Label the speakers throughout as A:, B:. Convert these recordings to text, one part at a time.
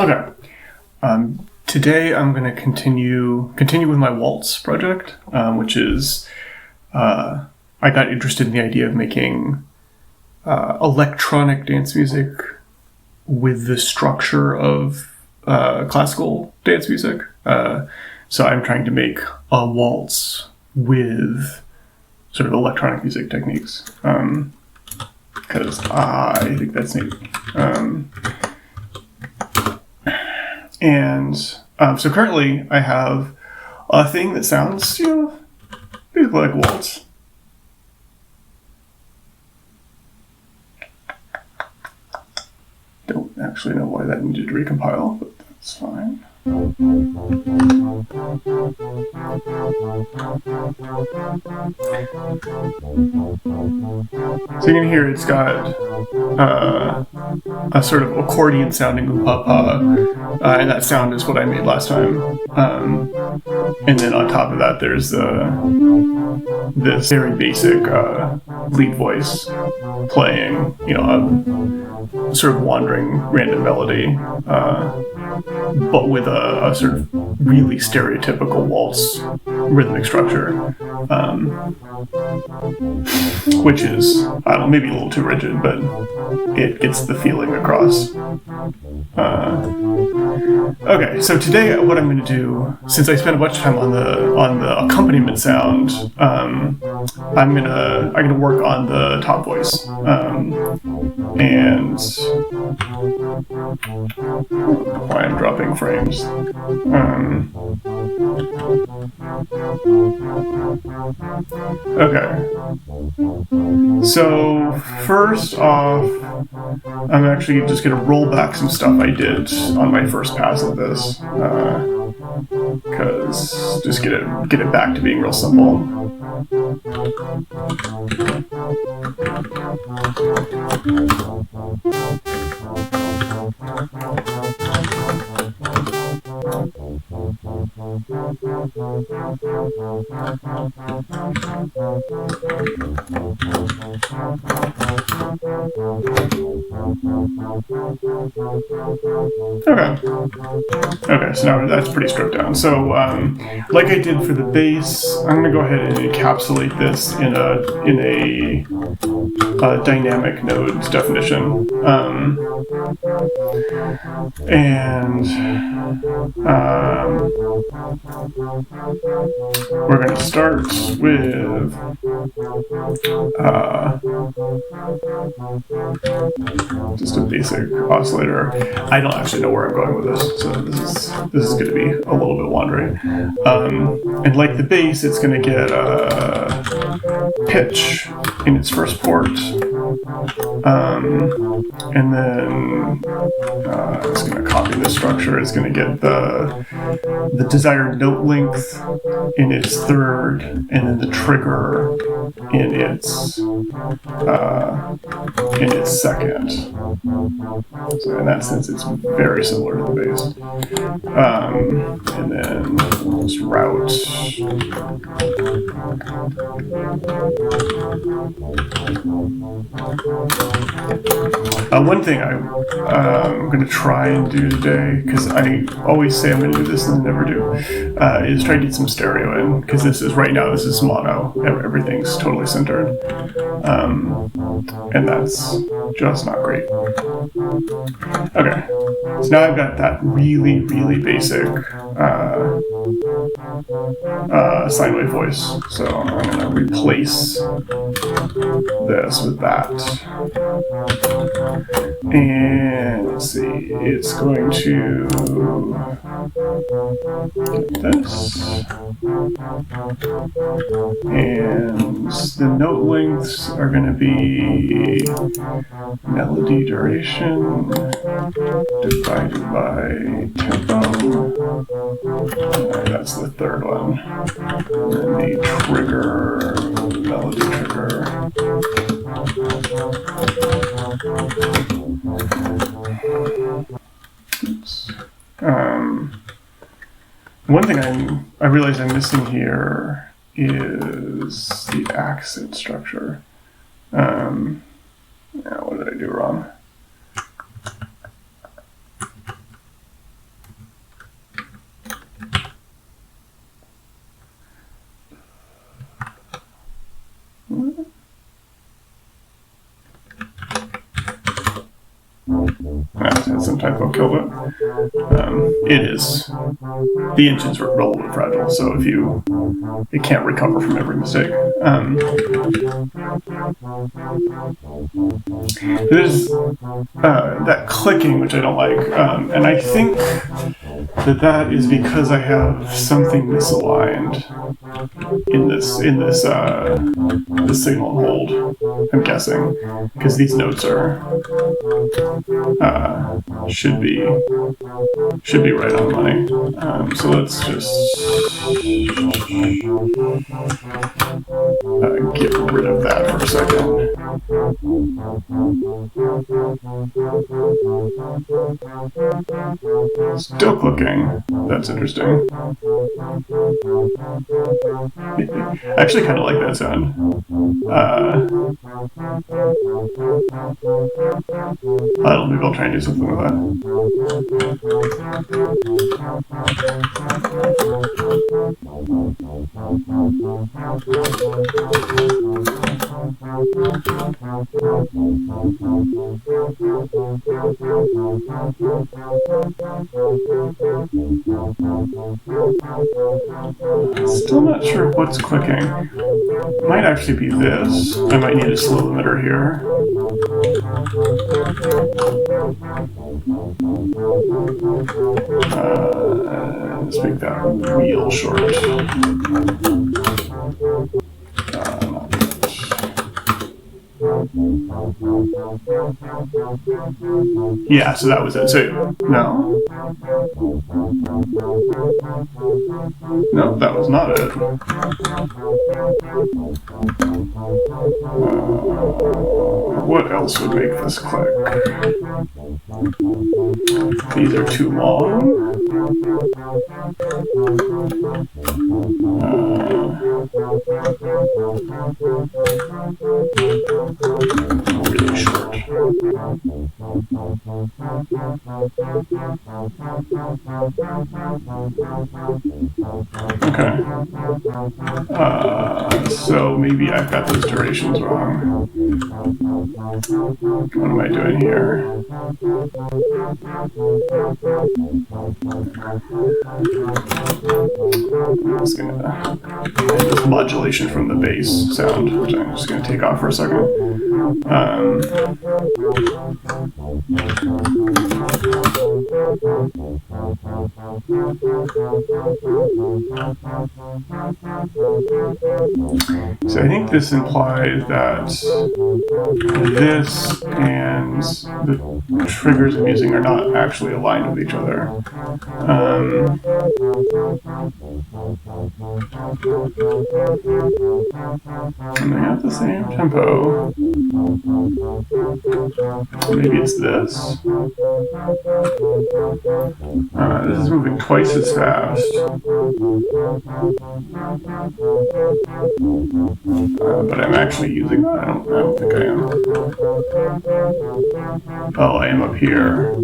A: Okay. Today I'm going to continue with my Waltz project, which is I got interested in the idea of making electronic dance music with the structure of classical dance music. So I'm trying to make a waltz with sort of electronic music techniques, because I think that's neat. So currently I have a thing that sounds, basically like waltz. Don't actually know why that needed to recompile, but that's fine. So you can hear it's got a sort of accordion sounding oop-pa-pa, and that sound is what I made last time. And then on top of that, there's this very basic lead voice playing, a sort of wandering random melody, but with a sort of really stereotypical waltz rhythmic structure, which is, I don't know, maybe a little too rigid, but it gets the feeling across. Okay, so today what I'm going to do, since I spent a bunch of time on the accompaniment sound, I'm gonna work on the top voice, and why I'm dropping frames. Okay. So first off, I'm actually just gonna roll back some stuff I did on my first pass of this, because just get it back to being real simple. Okay, so now that's pretty stripped down. So, like I did for the bass, I'm going to go ahead and encapsulate this in a dynamic nodes definition. We're going to start with just a basic oscillator. I don't actually know where I'm going with this, so this is going to be a little bit wandering. And like the bass, it's going to get a pitch in its first port, and then it's going to copy the structure. It's going to get the desired note length in its third, and then the trigger in its second. So in that sense, it's very similar to the bass. And then we'll just route. One thing I'm going to try and do today, because I always say I'm going to do this and then never do, is try to get some stereo in, because this is mono. Everything's totally centered. And that's just not great. Okay, so now I've got that really, really basic sine wave voice. So I'm going to replace this with that. And let's see, it's going to get this. And the note lengths are going to be melody duration divided by tempo. That's the third one. And then the trigger, melody trigger. Oops. One thing I realize I'm missing here is the accent structure. What did I do wrong? That had some typo killed it. It is. The engine's a little bit fragile, so it can't recover from every mistake. There's that clicking, which I don't like, and I think that is because I have something misaligned in this signal and hold. I'm guessing because these notes should be right on money. So let's just get rid of that for a second. Still clicking. That's interesting. I actually kind of like that sound. Maybe I'll try and do something with that. Still not sure what's clicking. Might actually be this. I might need a slow limiter here. Let's make that real short. Yeah, so that was it. So, no, that was not it. What else would make this click? These are too long. Really short. Okay. So maybe I've got those durations wrong. What am I doing here? This modulation from the bass sound, which I'm just going to take off for a second. So I think this implies that this and the triggers I'm using are not actually aligned with each other. And they have the same tempo. Maybe it's this. This is moving twice as fast. But I'm actually using that. I don't think I am. Oh, I am up here.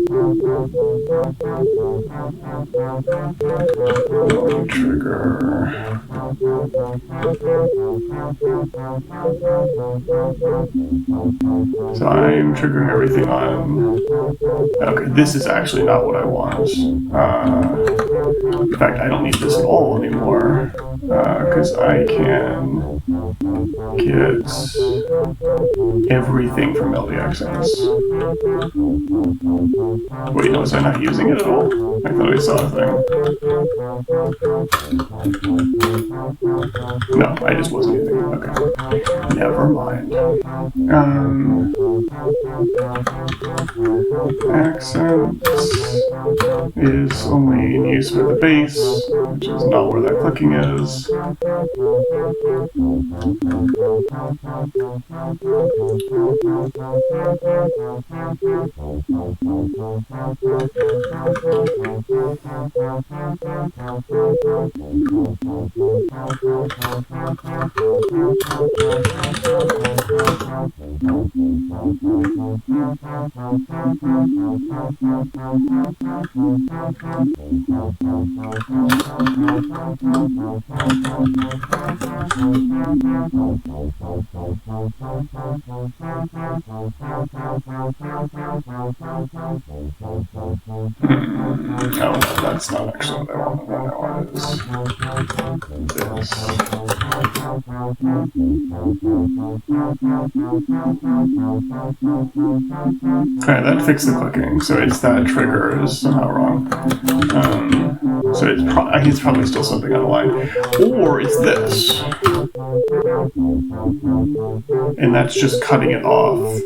A: Trigger. So I'm triggering everything on. Okay, this is actually not what I want. In fact, I don't need this at all anymore because I can get everything from LDXS. Wait, no, was I not using it at all? I thought I saw a thing. No, I just wasn't using it. Okay. Never mind. Accents is only in use for the bass, which is not where that clicking is. No, that's not actually what I want. What I want is this. Okay, that fixed the clicking, so it's that trigger is somehow wrong. So it's I think it's probably still something on the line. Or it's this. And that's just cutting it off.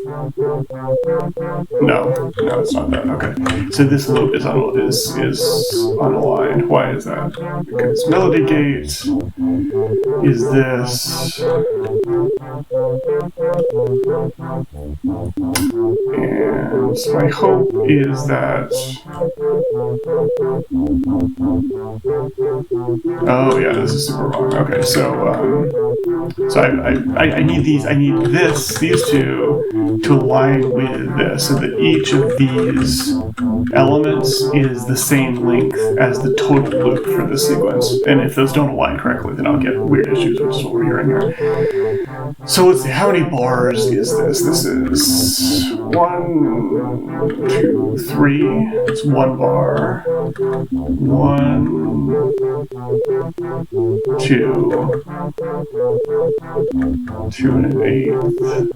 A: No, it's not that. Okay. So this loop is unaligned. Why is that? Because melody gate is this. And my hope is that. Oh yeah, this is super wrong. Okay, so I need these. I need these two to align with this, so that each of these elements is the same length as the total loop for the sequence. And if those don't align correctly, then I'll get weird issues, which is what we're hearing here. So let's see, how many bars is this? This is 1, 2, 3. It's 1 bar. 1, 2, 2 1/8.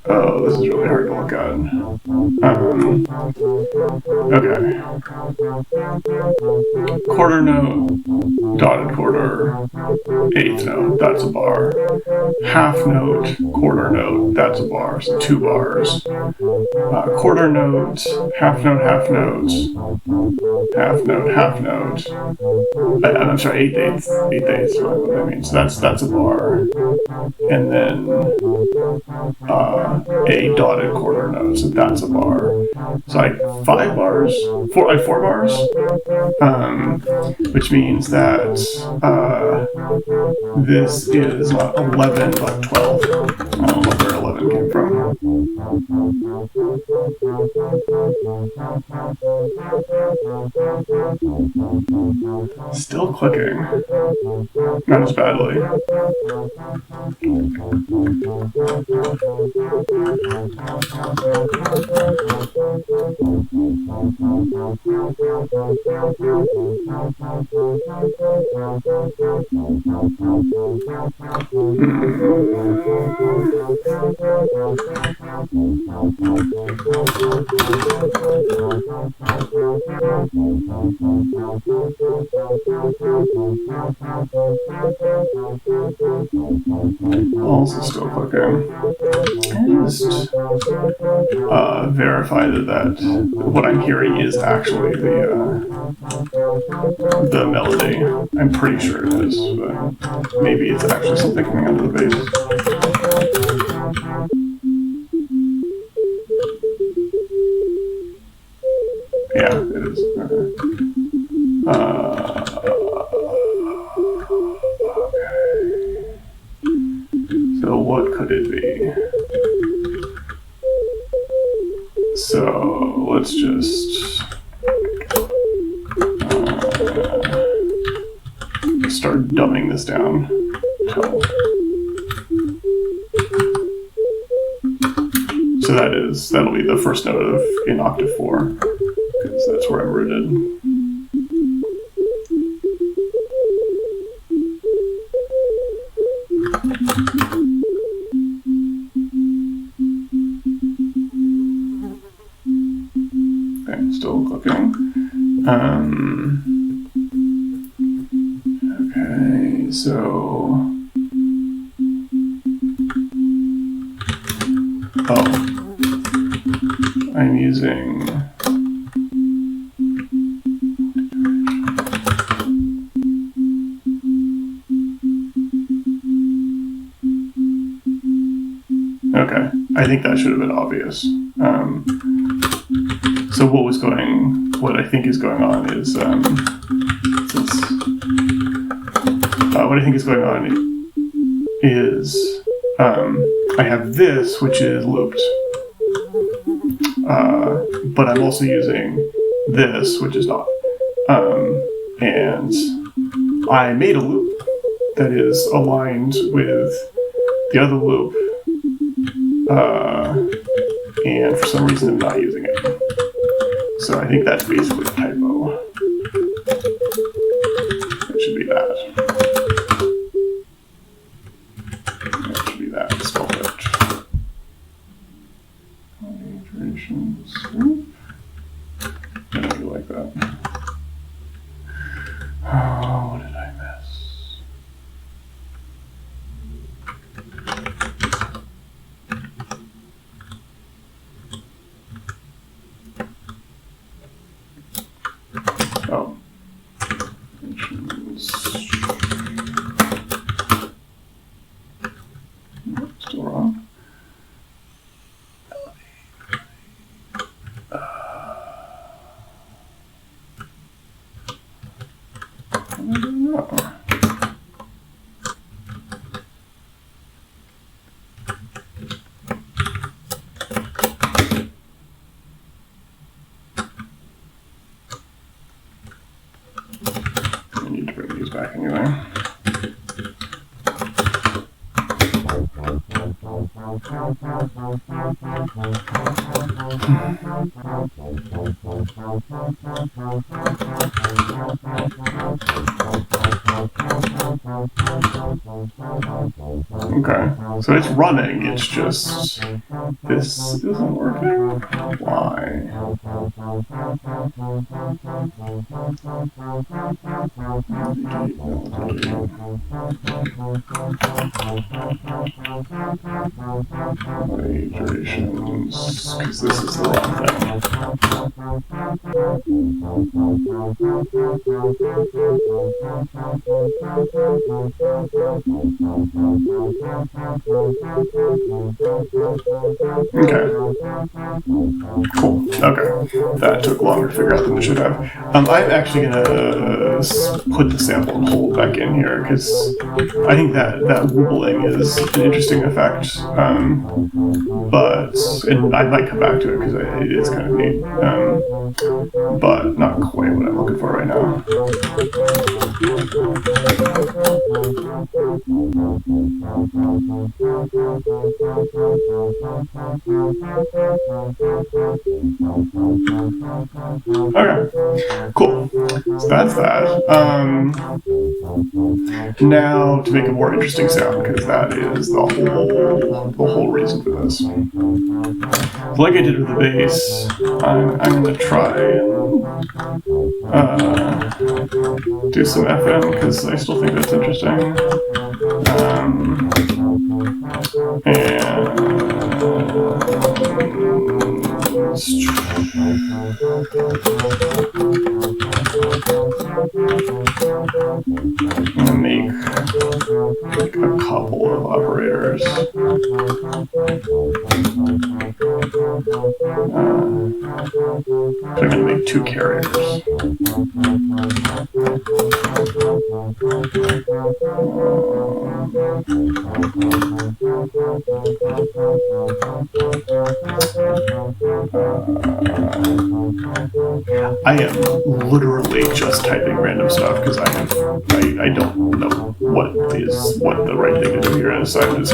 A: Oh, this is really hard to look at. Okay. Quarter note, dotted quarter, 1/8 note, that's a bar. Half note, quarter note, that's a bar, so 2 bars. Quarter note, half note, half note, half note, half note. I'm sorry, 8/8, 8/8, what that means. That's a bar. And then a dotted quarter note, so that's a bar. So I 5 bars, 4 bars, which means that this is not 11 but 12. I don't know where 11 came from. Still clicking. Not as badly. Also still clicking. Just verify that what I'm hearing is actually the melody. I'm pretty sure it is, but maybe it's actually something coming out of the bass. Yeah, it is. Okay. So what could it be? So let's just start dumbing this down. So that'll be the first note of in octave 4, because that's where I'm rooted. Okay, still clicking. Okay, so I'm using okay, I think that should have been obvious. So what I think is going on is I have this, which is looped, but I'm also using this, which is not. And I made a loop that is aligned with the other loop, and for some reason I'm not using it. So I think that's basically a typo. It should be that. It should be that. Spell it. Iteration swoop. I don't really like that. Oh, what did I miss? Oh. Still wrong. I need to bring these back anyway. Okay, so it's running, it's just this isn't working? Why? Iterations, because this is the wrong thing. Okay. Cool. Okay. That took longer to figure out than it should have. I'm actually going to put the sample and hold back in here because I think that wobbling is an interesting effect. And I might come back to it because it is kind of neat. But not quite what I'm looking for right now. Okay, cool. So that's that. Now to make a more interesting sound, because that is the whole reason for this. So like I did with the bass, I'm going to try and do some FM because I still think that's interesting. I'm going to make a couple of operators. I'm going to make two carriers. I am literally just typing random stuff because I don't know what the right thing to do here is. So I'm gonna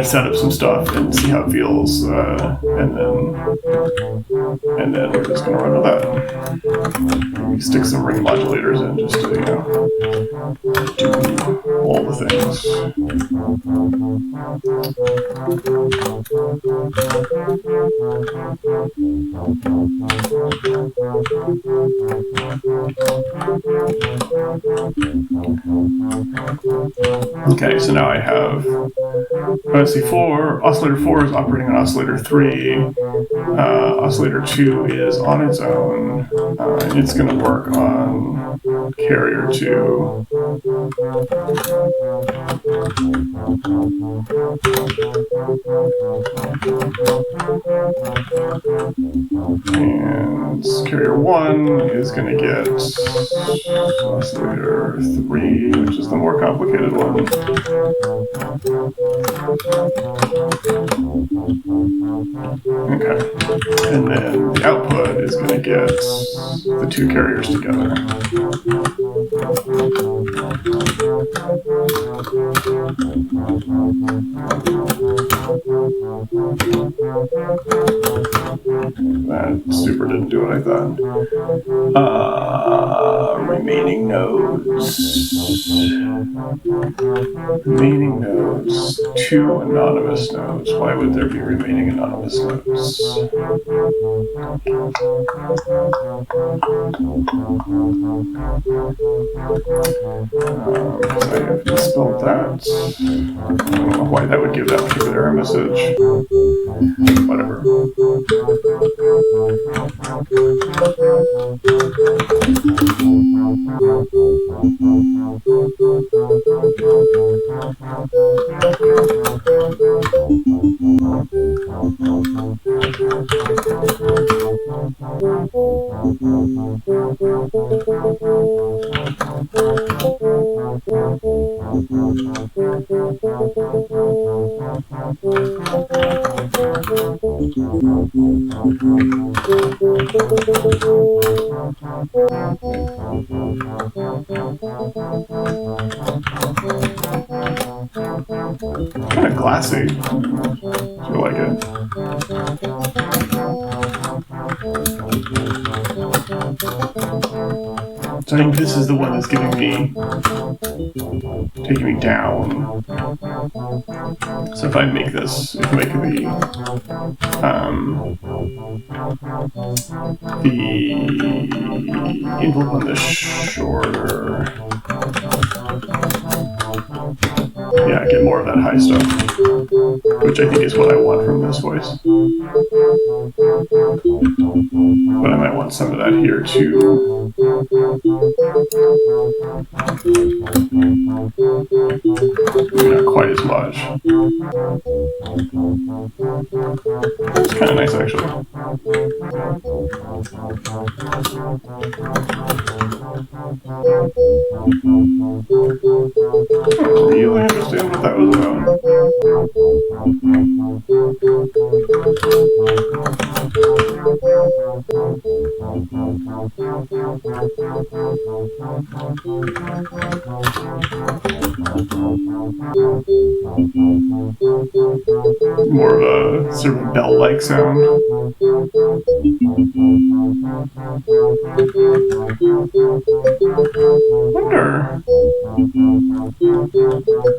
A: set up some stuff and see how it feels, and then we're just gonna run with that. Maybe stick some ring modulators in just to do all the things. Okay, so now I have OSC4. Oscillator 4 is operating on oscillator 3. Oscillator 2 is on its own. It's going to work on carrier 2. And carrier 1 is going to get oscillator 3, which is the more complicated one. Okay. And then the output is going to get the two carriers together. That super didn't do what I thought. Remaining nodes. Remaining nodes. 2 anonymous nodes. Why would there be remaining anonymous nodes? Because I have misspelled that. I don't know why that would give that particular error message. Whatever. Kind of glassy. I like it. So I think this is the one that's taking me down. So if I make this, the envelope on this shorter, yeah, I get more of that high stuff, which I think is what I want from this voice. But I might want some of that here too. Maybe not quite as much. It's kind of nice actually. I don't really understand what that was about. More of a sort of bell-like sound. Wonder.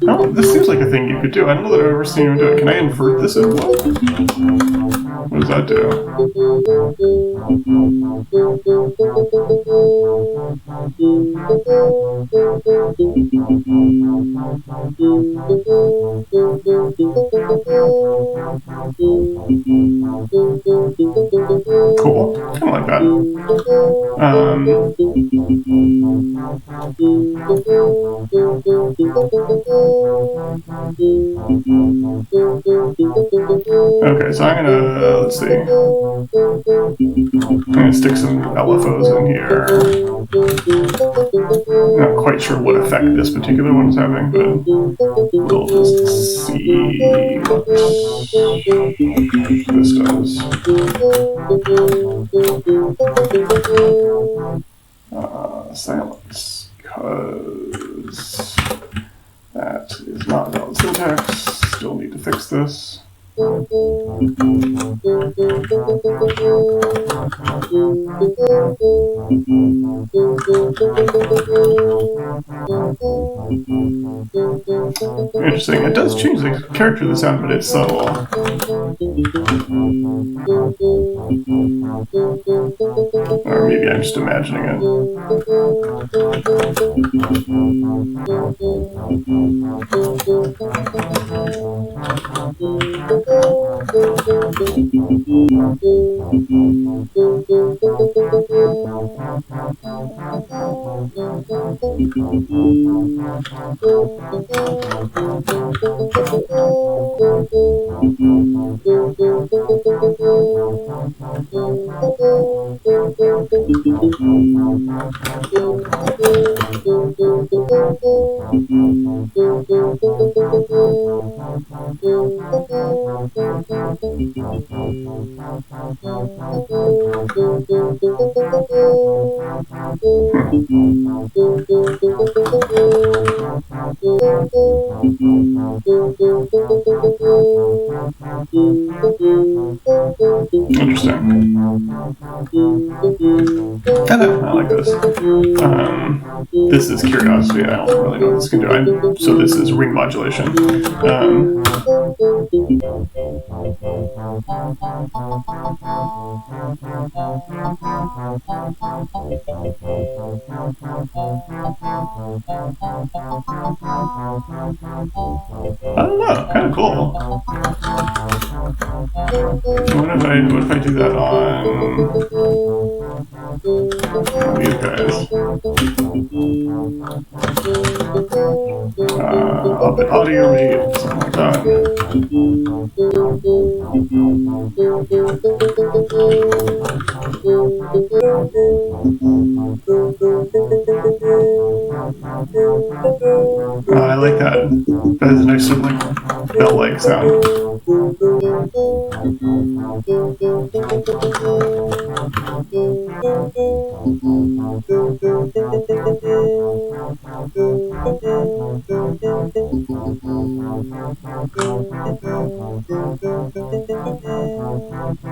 A: Oh, this seems like a thing you could do. I don't know that I've ever seen you do it. Can I invert this envelope? What does that do? Cool. Kind of like that. Okay, so I'm gonna, let's see. I'm gonna stick some LFOs in here. Not quite sure what effect this particular one is having, but we'll just see what this does. Silence, because that is not valid syntax. Still need to fix this. Interesting. It does change the character of the sound, but it's subtle. Or maybe I'm just imagining it. Interesting. Okay, I like this. This is curiosity. I don't really know what this can do. So this is ring modulation. I don't know, kind of cool. What if I do that on these guys? Up at audio read, something like that. I like that. That is a nice sort of like bell-like sound.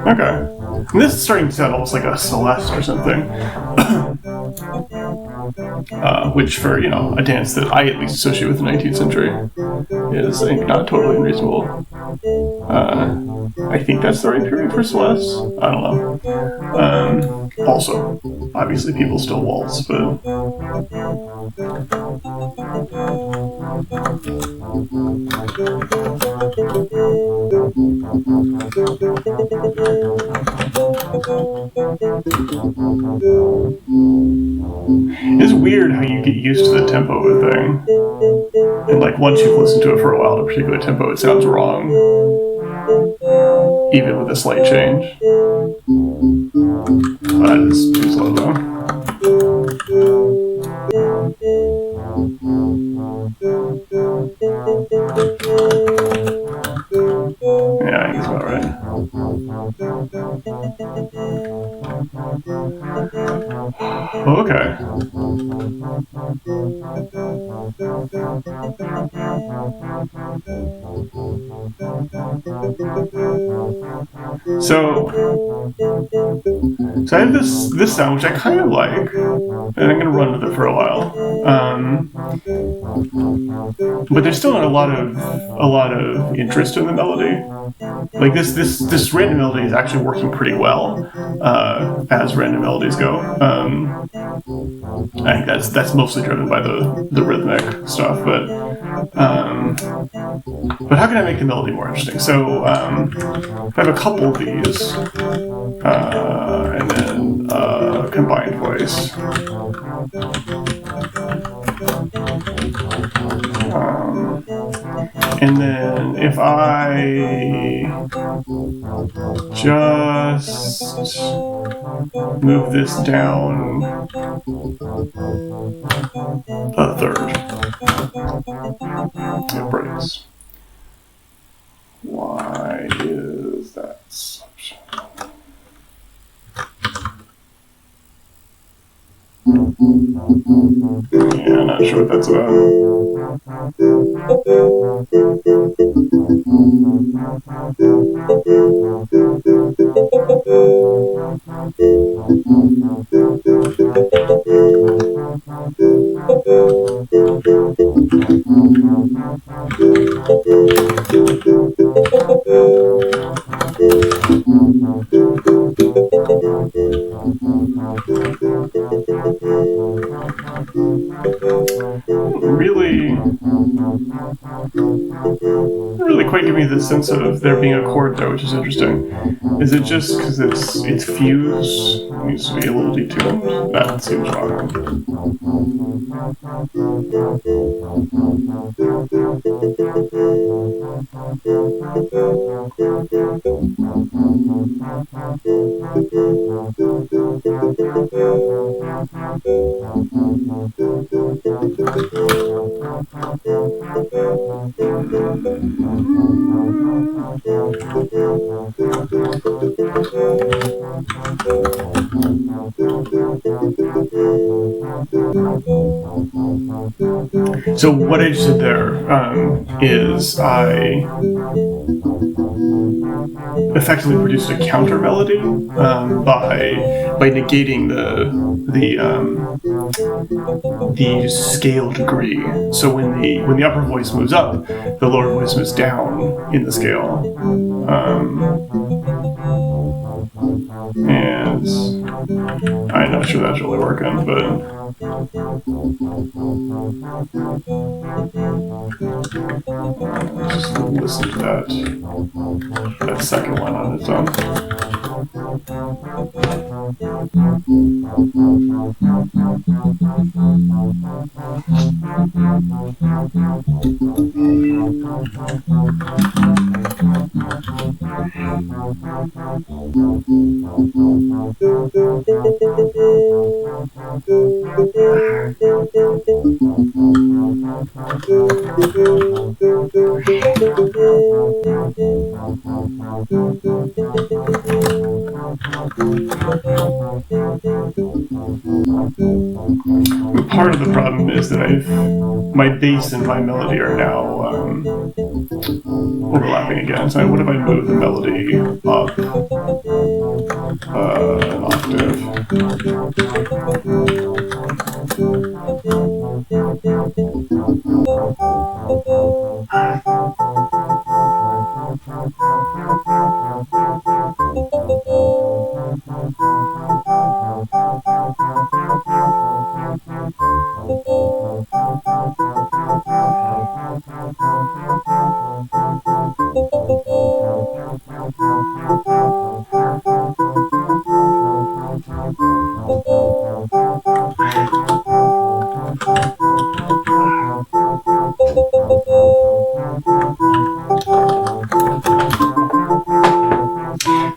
A: Okay. And this is starting to sound almost like a Celeste or something. Which for, a dance that I at least associate with the 19th century is, I think, not totally unreasonable. I think that's the right period for Celeste. I don't know. Also, obviously people still waltz, but... It's weird how you get used to the tempo of a thing. And like once you've listened to it for a while at a particular tempo, it sounds wrong. Even with a slight change. That is too slow though. Yeah, I think it's about right. Okay. So I have this sound which I kind of like, and I'm gonna run with it for a while. But there's still not a lot of interest in the melody. Like this random melody is actually working pretty well as random melodies go. I think that's mostly driven by the rhythmic stuff, but how can I make the melody more interesting? So I have a couple of these, and then combined voice. And then if I just move this down a third, it breaks. Why is that such? Yeah, not sure what that's about. Really quite give me the sense of there being a chord there, which is interesting. Is it just because it's fused? It needs to be a little detuned? That seems wrong. So what I just did there is I effectively produced a counter melody by negating the scale degree. So when the upper voice moves up, the lower voice moves down in the scale. And I'm not sure that's really working, but just listen to that second one on its own. Part of the problem is that my bass and my melody are now overlapping again. So what if I move the melody up an octave?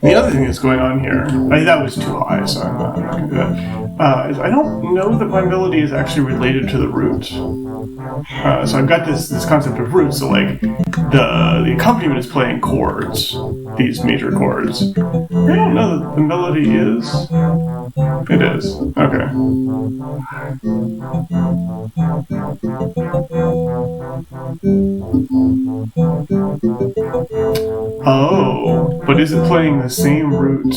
A: The other thing that's going on here, that was too high, so I'm not going to do that, is I don't know that my melody is actually related to the root. So I've got this concept of roots, so like the accompaniment is playing chords, these major chords. I don't know that the melody is. It is. Okay. Oh, but is it playing the same root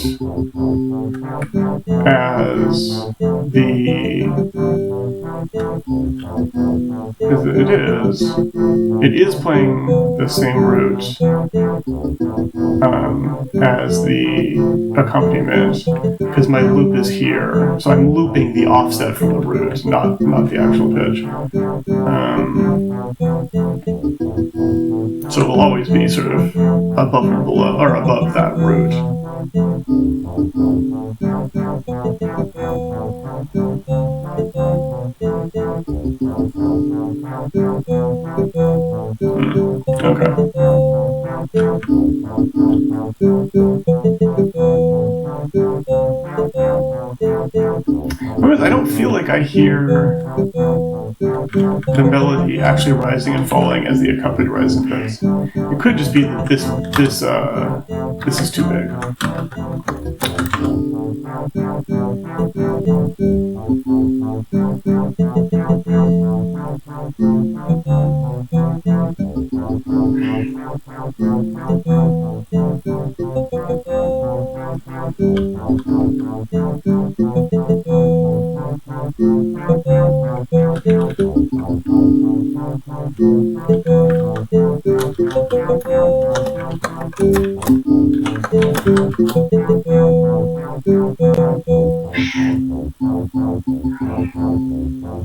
A: as the... It is. It is playing the same root as the accompaniment, because my loop is here, so I'm looping the offset from the root, not the actual pitch. So it will always be sort of above or below, or above that root. Okay. I don't feel like I hear the melody actually rising and falling as the accompanied rise and falls. It could just be that this is too big.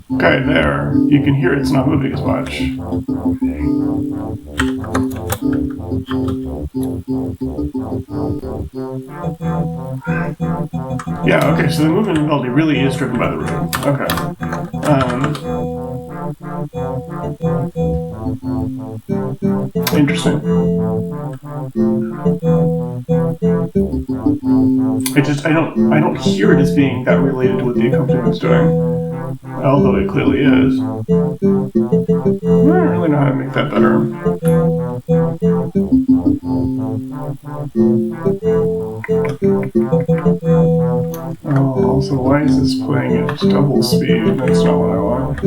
A: Okay, there. You can hear it's not moving as much. Yeah, okay, so the movement of the melody really is driven by the root. Okay. Interesting. I don't hear it as being that related to what the accompaniment doing. Although it clearly is. I don't really know how to make that better. Oh, also why is this playing at double speed? That's not what I want.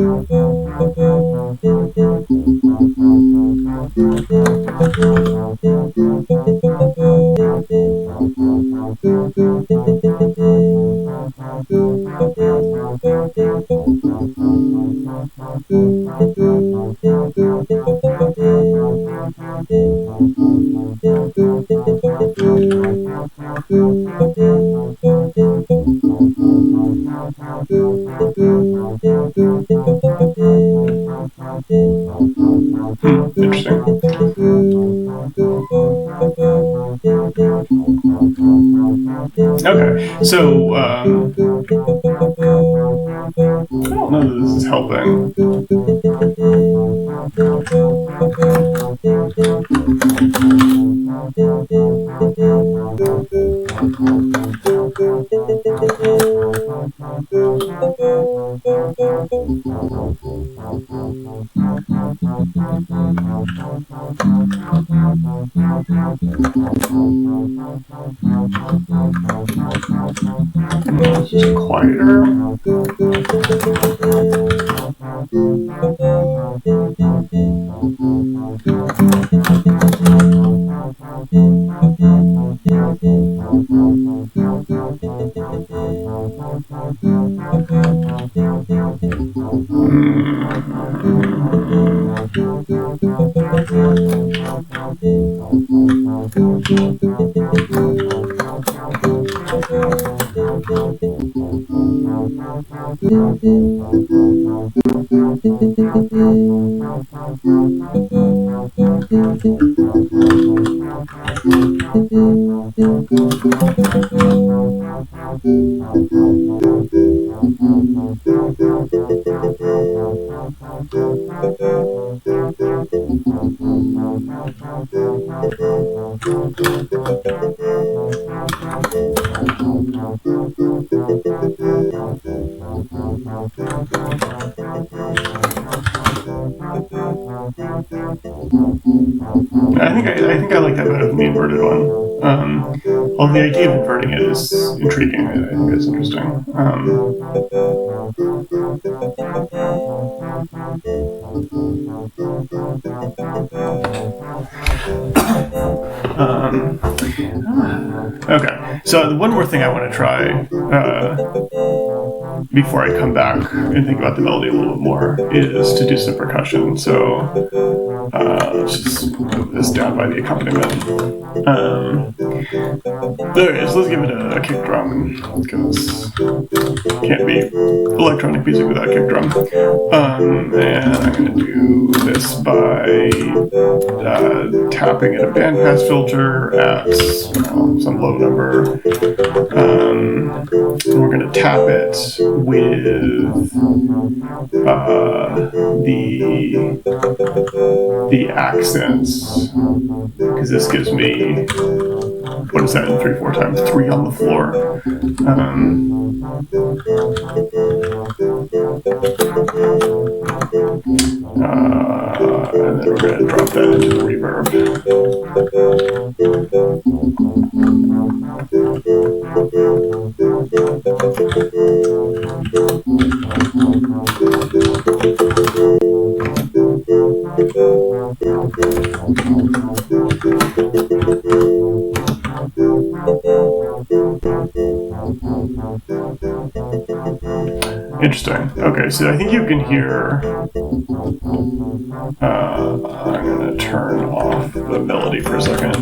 A: Interesting. Okay, so I don't know that this is helping. It's just quieter. I think I like that better than the inverted one. Well, the idea of inverting it is intriguing. I think it's interesting. Okay, so the one more thing I want to try before I come back and think about the melody a little bit more is to do some percussion. So let's just move this down by the accompaniment. Okay, so let's give it a kick drum, because can't be electronic music without a kick drum. And I'm going to do this by tapping at a bandpass filter at some low number. And we're going to tap it with the accents, because this gives me, what is that in 3/4 times? 3 on the floor. And then we're going to drop that into the reverb. Interesting. Okay, so I think you can hear. I'm going to turn off the melody for a second.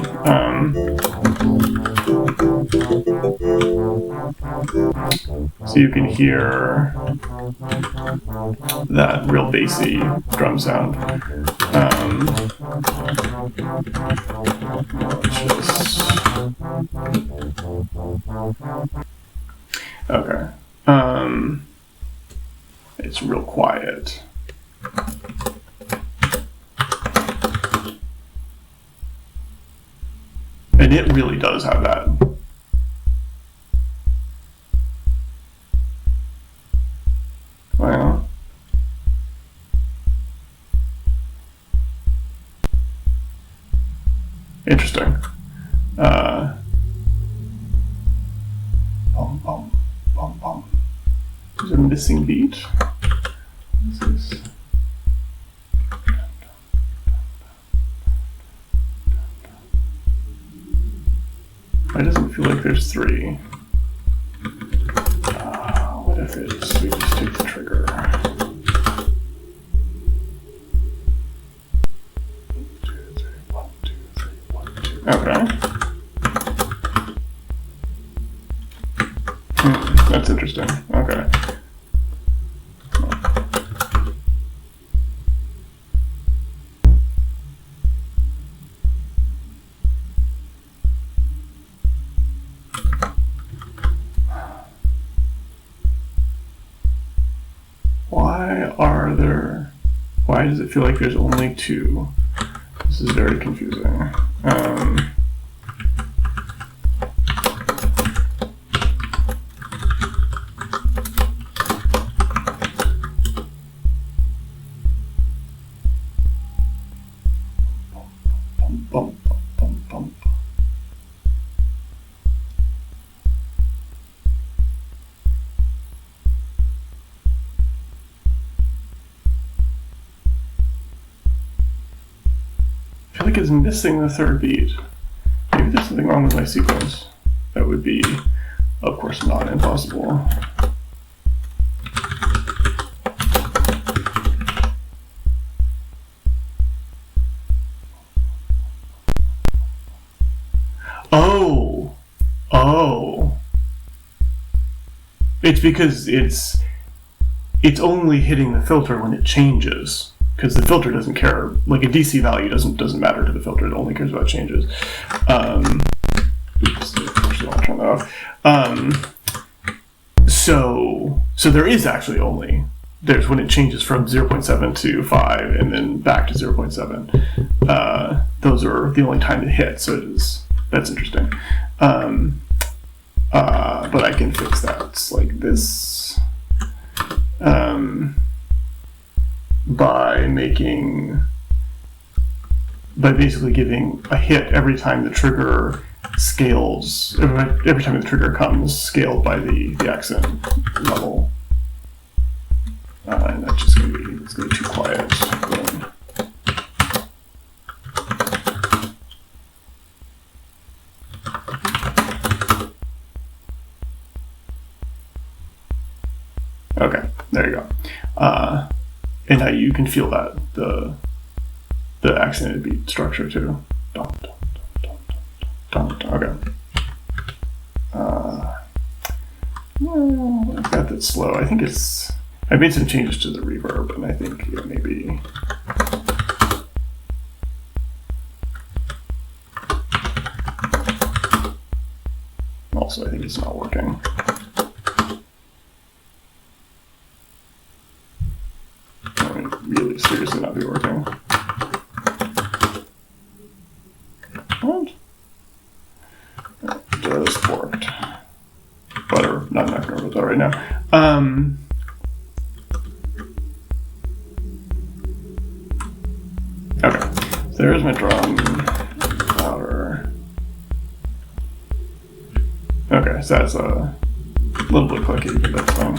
A: So you can hear that real bassy drum sound. Okay. It's real quiet. And it really does have that. Wow. Interesting. Bum, bum, bum, bum. There's a missing beat. What is this? It doesn't feel like there's 3. What if it's, we just take the trigger. Okay. That's interesting. Okay. Why does it feel like there's only two? This is very confusing. I feel like it's missing the third beat. Maybe there's something wrong with my sequence. That would be, of course, not impossible. Oh. It's because it's only hitting the filter when it changes. Because the filter doesn't care, like a DC value doesn't matter to the filter. It only cares about changes. Oops, actually want to turn that off. So there is actually only there's when it changes from 0.7 to 5 and then back to 0.7. Those are the only time it hits. So that's interesting. But I can fix that. It's like this. By basically giving a hit every time the trigger scales, every time the trigger comes scaled by the accent level. And that's just going to be too quiet. Okay, there you go. And now you can feel that the accented beat structure too. Dun, dun, dun, dun, dun, dun. Okay. Well, I've got that slow. I think I made some changes to the reverb, and I think maybe. Also, I think it's not working. Really seriously not be working. What? It just worked. Whatever. I'm not going to worry about that right now. Okay. So there's my drum. Louder. Okay, so that's a little bit clicky, but that's fine.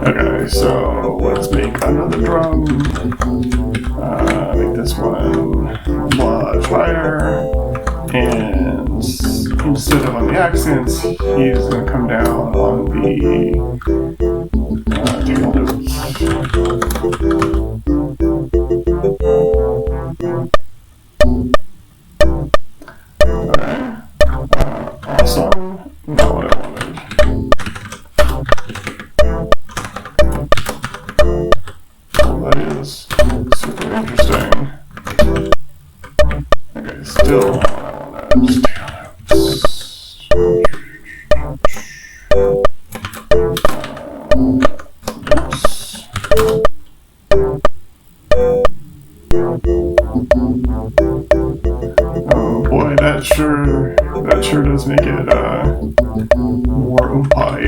A: Okay, so let's make another drum. Make this one much higher. And instead of on the accents, he's going to come down on the tail notes. Awesome. Not what I wanted. Well, that is super interesting. Okay, still not what I wanted. Just tail notes. Oh boy, that that sure does make it more oompa-y.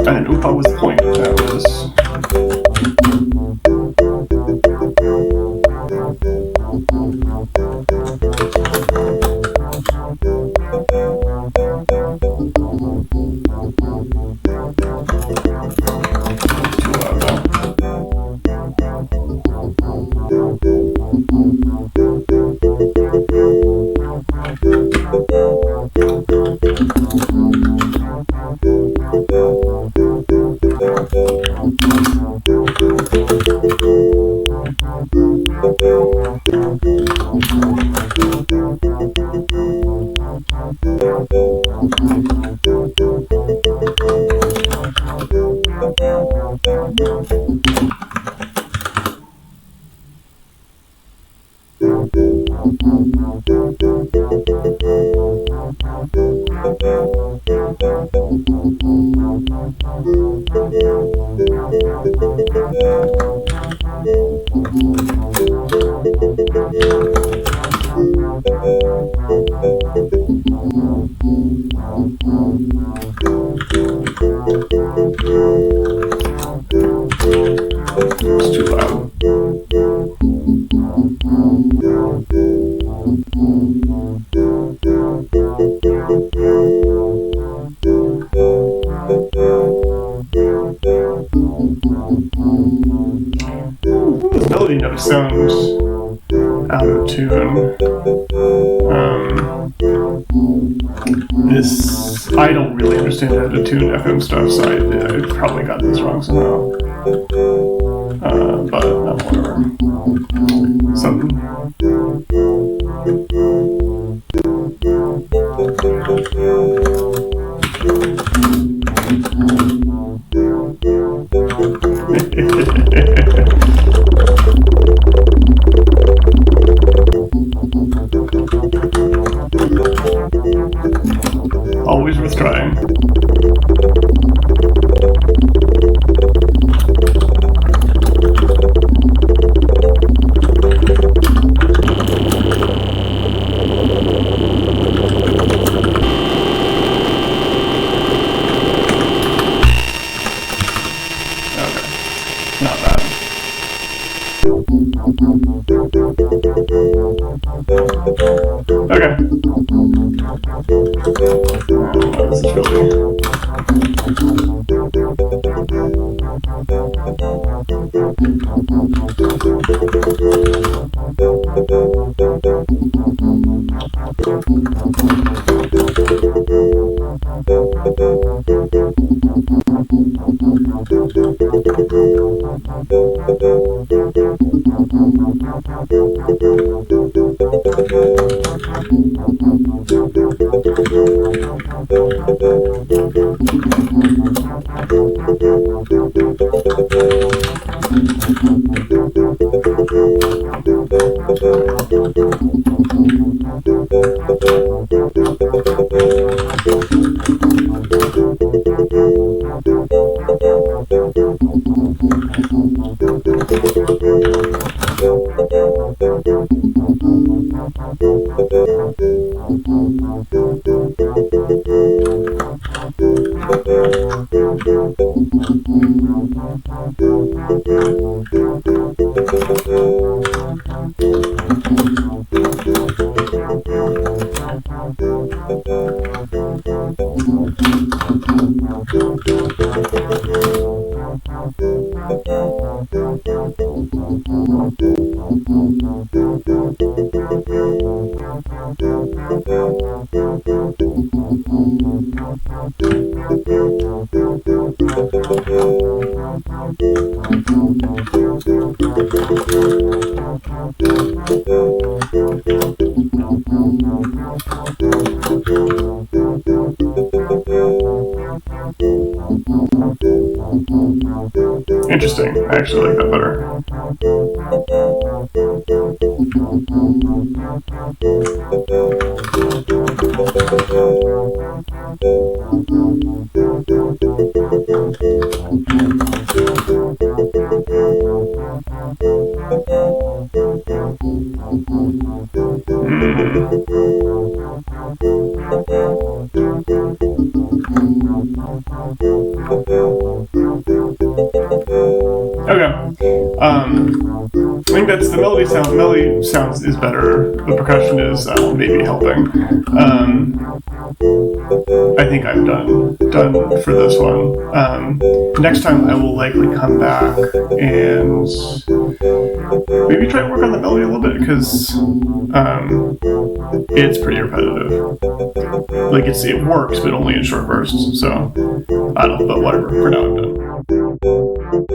A: And oompa was the point. That was... too loud though. It's too loud. Those melody notes sound out of tune. I don't really understand how to tune FM stuff, so I probably got this wrong somehow. But whatever. Something. Always worth trying. Okay, not bad. Okay. This is really... Interesting. I actually like that better. it's the melody sound. Melody sounds is better. The percussion is maybe helping. I think I'm done for this one. Next time I will likely come back and maybe try to work on the melody a little bit, because it's pretty repetitive. Like it works, but only in short bursts. So I don't know, but whatever. For now, I'm done.